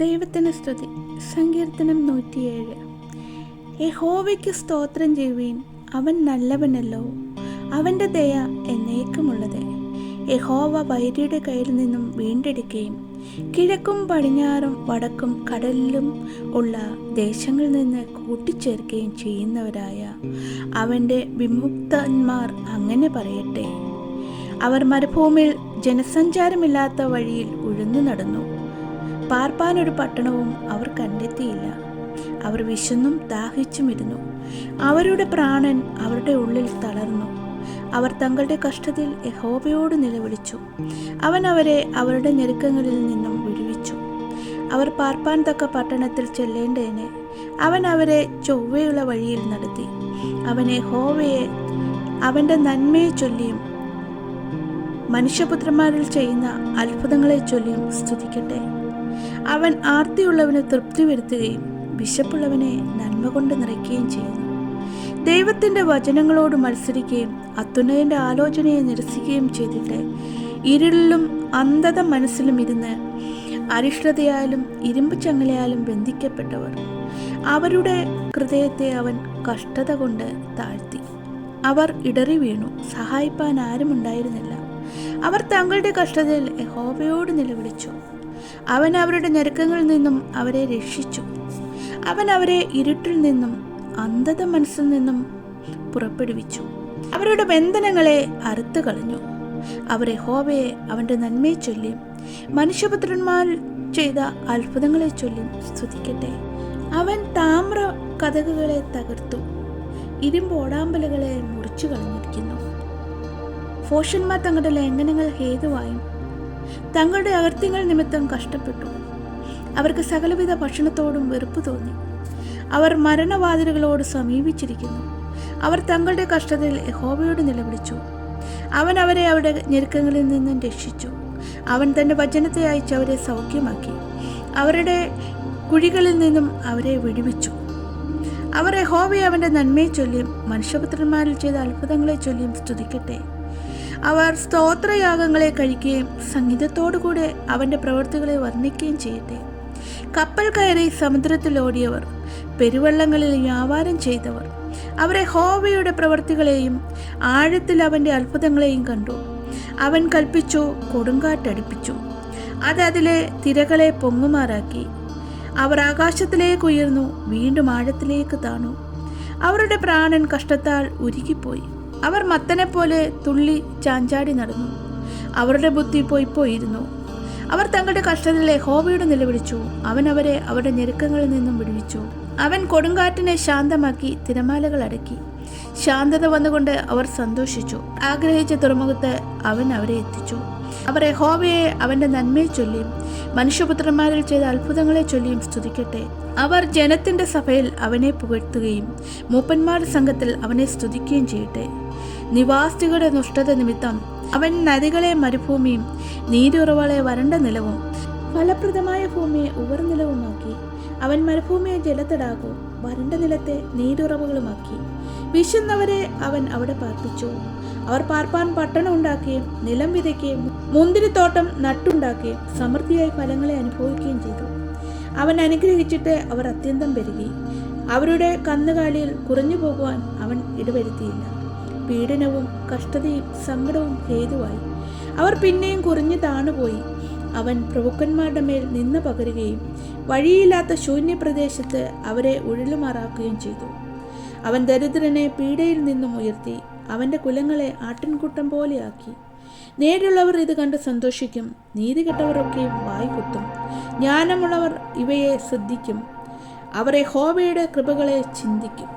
ദൈവത്തിന് സ്തുതി. സങ്കീർത്തനം 107. യഹോവയ്ക്ക് സ്തോത്രം ചെയ്യുവീൻ, അവൻ നല്ലവനല്ലോ, അവൻ്റെ ദയ എന്നേക്കുമുള്ളത്. യഹോവ വൈരിയുടെ കയ്യിൽ നിന്നും വീണ്ടെടുക്കുകയും കിഴക്കും പടിഞ്ഞാറും വടക്കും കടലിലും ഉള്ള ദേശങ്ങളിൽ നിന്ന് കൂട്ടിച്ചേർക്കുകയും ചെയ്യുന്നവരായ അവൻ്റെ വിമുക്തന്മാർ അങ്ങനെ പറയട്ടെ. അവർ മരുഭൂമിയിൽ ജനസഞ്ചാരമില്ലാത്ത വഴിയിൽ ഉഴന്നു നടന്നു. പാർപ്പാനൊരു പട്ടണവും അവർ കണ്ടെത്തിയില്ല. അവർ വിശന്നും ദാഹിച്ചുമിരുന്നു. അവരുടെ പ്രാണൻ അവരുടെ ഉള്ളിൽ തളർന്നു. അവർ തങ്ങളുടെ കഷ്ടത്തിൽ യഹോവയോട് നിലവിളിച്ചു. അവൻ അവരെ അവരുടെ ഞെരുക്കങ്ങളിൽ നിന്നും വിടുവിച്ചു. അവർ പാർപ്പാൻ തക്ക പട്ടണത്തിൽ ചെല്ലേണ്ടതിന് അവൻ അവരെ ചൊവ്വയുള്ള വഴിയിൽ നടത്തി. അവൻ യഹോവയെ അവൻ്റെ നന്മയെ ചൊല്ലിയും മനുഷ്യപുത്രന്മാരിൽ ചെയ്യുന്ന അത്ഭുതങ്ങളെ ചൊല്ലിയും സ്തുതിക്കട്ടെ. അവൻ ആർത്തിയുള്ളവന് തൃപ്തി വരുത്തുകയും വിശപ്പുള്ളവനെ നന്മ കൊണ്ട് നിറയ്ക്കുകയും ചെയ്യുന്നു. ദൈവത്തിൻ്റെ വചനങ്ങളോട് മത്സരിക്കുകയും അത്യുന്നതൻ്റെ ആലോചനയെ നിരസിക്കുകയും ചെയ്തിട്ട് ഇരുളിലും അന്ധത മനസ്സിലും ഇരുന്ന് അരിഷ്ടതയാലും ഇരുമ്പ് ചങ്ങലയാലും ബന്ധിക്കപ്പെട്ടവർ, അവരുടെ ഹൃദയത്തെ അവൻ കഷ്ടത കൊണ്ട് താഴ്ത്തി. അവർ ഇടറി വീണു, സഹായിപ്പാൻ ആരുമുണ്ടായിരുന്നില്ല. അവർ തങ്ങളുടെ കഷ്ടതയിൽ യഹോവയോട് നിലവിളിച്ചു. അവൻ അവരുടെ ഞെരുക്കങ്ങളിൽ നിന്നും അവരെ രക്ഷിച്ചു. അവൻ അവരെ ഇരുട്ടിൽ നിന്നും അന്ധത മനസ്സിൽ നിന്നും പുറപ്പെടുവിച്ചു. അവരുടെ ബന്ധനങ്ങളെ അറുത്തു കളഞ്ഞു. അവർ യഹോവയെ അവൻ്റെ നന്മയെ ചൊല്ലിയും മനുഷ്യപുത്രന്മാർ ചെയ്ത അത്ഭുതങ്ങളെ ചൊല്ലിയും സ്തുതിക്കട്ടെ. അവൻ താമ്ര കതകുകളെ തകർത്തു, ഇരുമ്പോടാമ്പലുകളെ മുറിച്ചു കളഞ്ഞിരിക്കുന്നു. ഭോഷന്മാർ തങ്ങളുടെ ലംഘനങ്ങൾ ഹേതുവായും തങ്ങളുടെ അകൃത്യങ്ങൾ നിമിത്തം കഷ്ടപ്പെട്ടു. അവർക്ക് സകലവിധ ഭക്ഷണത്തോടും വെറുപ്പ് തോന്നി. അവർ മരണവാതിലുകളോട് സമീപിച്ചിരിക്കുന്നു. അവർ തങ്ങളുടെ കഷ്ടതയിൽ യഹോവയോട് നിലവിളിച്ചു. അവൻ അവരെ അവരുടെ ഞെരുക്കങ്ങളിൽ നിന്നും രക്ഷിച്ചു. അവൻ തൻ്റെ വചനത്തെ അയച്ച് അവരെ സൗഖ്യമാക്കി. അവരുടെ കുഴികളിൽ നിന്നും അവരെ വിടുവിച്ചു. അവർ യഹോവയെ അവൻ്റെ നന്മയെ ചൊല്ലിയും മനുഷ്യപുത്രന്മാരിൽ ചെയ്ത അത്ഭുതങ്ങളെ ചൊല്ലിയും സ്തുതിക്കട്ടെ. അവർ സ്തോത്രയാഗങ്ങളെ കഴിക്കുകയും സംഗീതത്തോടുകൂടെ അവൻ്റെ പ്രവൃത്തികളെ വർണ്ണിക്കുകയും ചെയ്യട്ടെ. കപ്പൽ കയറി സമുദ്രത്തിൽ ഓടിയവർ, പെരുവെള്ളങ്ങളിൽ വ്യാപാരം ചെയ്തവർ, അവരെ യഹോവയുടെ പ്രവൃത്തികളെയും ആഴത്തിൽ അവൻ്റെ അത്ഭുതങ്ങളെയും കണ്ടു. അവൻ കൽപ്പിച്ചു, കൊടുങ്കാറ്റടിപ്പിച്ചു, അത് അതിലെ തിരകളെ പൊങ്ങുമാറാക്കി. അവർ ആകാശത്തിലേക്ക് ഉയർന്നു, വീണ്ടും ആഴത്തിലേക്ക് താണു. അവരുടെ പ്രാണൻ കഷ്ടത്താൽ ഉരുകിപ്പോയി. അവർ മത്തനെപ്പോലെ തുള്ളി ചാഞ്ചാടി നടന്നു. അവരുടെ ബുദ്ധി പോയിരുന്നു. അവർ തങ്ങളുടെ കഷ്ടതയിൽ യഹോവയോട് നിലവിളിച്ചു. അവൻ അവരെ അവരുടെ ഞെരുക്കങ്ങളിൽ നിന്നും വിടുവിച്ചു. അവൻ കൊടുങ്കാറ്റിനെ ശാന്തമാക്കി, തിരമാലകൾ അടക്കി. ശാന്തത വന്നുകൊണ്ട് അവർ സന്തോഷിച്ചു. ആഗ്രഹിച്ച തുറമുഖത്ത് അവൻ അവരെ എത്തിച്ചു. അവർ യഹോവയെ അവൻ്റെ നന്മയെ ചൊല്ലിയും മനുഷ്യപുത്രന്മാരിൽ ചെയ്ത അത്ഭുതങ്ങളെ ചൊല്ലിയും സ്തുതിക്കട്ടെ. അവർ ജനത്തിൻ്റെ സഭയിൽ അവനെ പുകഴ്ത്തുകയും മൂപ്പന്മാരുടെ സംഘത്തിൽ അവനെ സ്തുതിക്കുകയും ചെയ്യട്ടെ. നിവാസികളുടെ ദുഷ്ടത നിമിത്തം അവൻ നദികളെ മരുഭൂമിയും നീരുറവകളെ വരണ്ട നിലവും ഫലപ്രദമായ ഭൂമിയെ ഉവർനിലവുമാക്കി. അവൻ മരുഭൂമിയെ ജലത്തടാകവും വരണ്ട നിലത്തെ നീരുറവുകളുമാക്കി. വിശന്നവരെ അവൻ അവിടെ പാർപ്പിച്ചു. അവർ പാർപ്പാൻ പട്ടണം ഉണ്ടാക്കുകയും നിലം വിതയ്ക്കുകയും മുന്തിരിത്തോട്ടം നട്ടുണ്ടാക്കുകയും സമൃദ്ധിയായി ഫലങ്ങളെ അനുഭവിക്കുകയും ചെയ്തു. അവൻ അനുഗ്രഹിച്ചിട്ട് അവർ അത്യന്തം പെരുകി. അവരുടെ കന്നുകാലിയിൽ കുറഞ്ഞു പോകുവാൻ അവൻ ഇടവരുത്തിയില്ല. പീഡനവും കഷ്ടതയും സങ്കടവും ഹേതുവായി അവർ പിന്നെയും കുറഞ്ഞു താണുപോയി. അവൻ പ്രഭുക്കന്മാരുടെ മേൽ നിന്ന് പകരുകയും വഴിയില്ലാത്ത ശൂന്യപ്രദേശത്ത് അവരെ ഉഴലുമാറാക്കുകയും ചെയ്തു. അവൻ ദരിദ്രനെ പീഡയിൽ നിന്നും ഉയർത്തി, അവൻ്റെ കുലങ്ങളെ ആട്ടിൻകൂട്ടം പോലെയാക്കി. നേരുള്ളവർ ഇത് കണ്ട് സന്തോഷിക്കും, നീതികെട്ടവരൊക്കെയും വായ്കുത്തും. ജ്ഞാനമുള്ളവർ ഇവയെ ശ്രദ്ധിക്കും. അവർ യഹോവയുടെ കൃപകളെ ചിന്തിക്കും.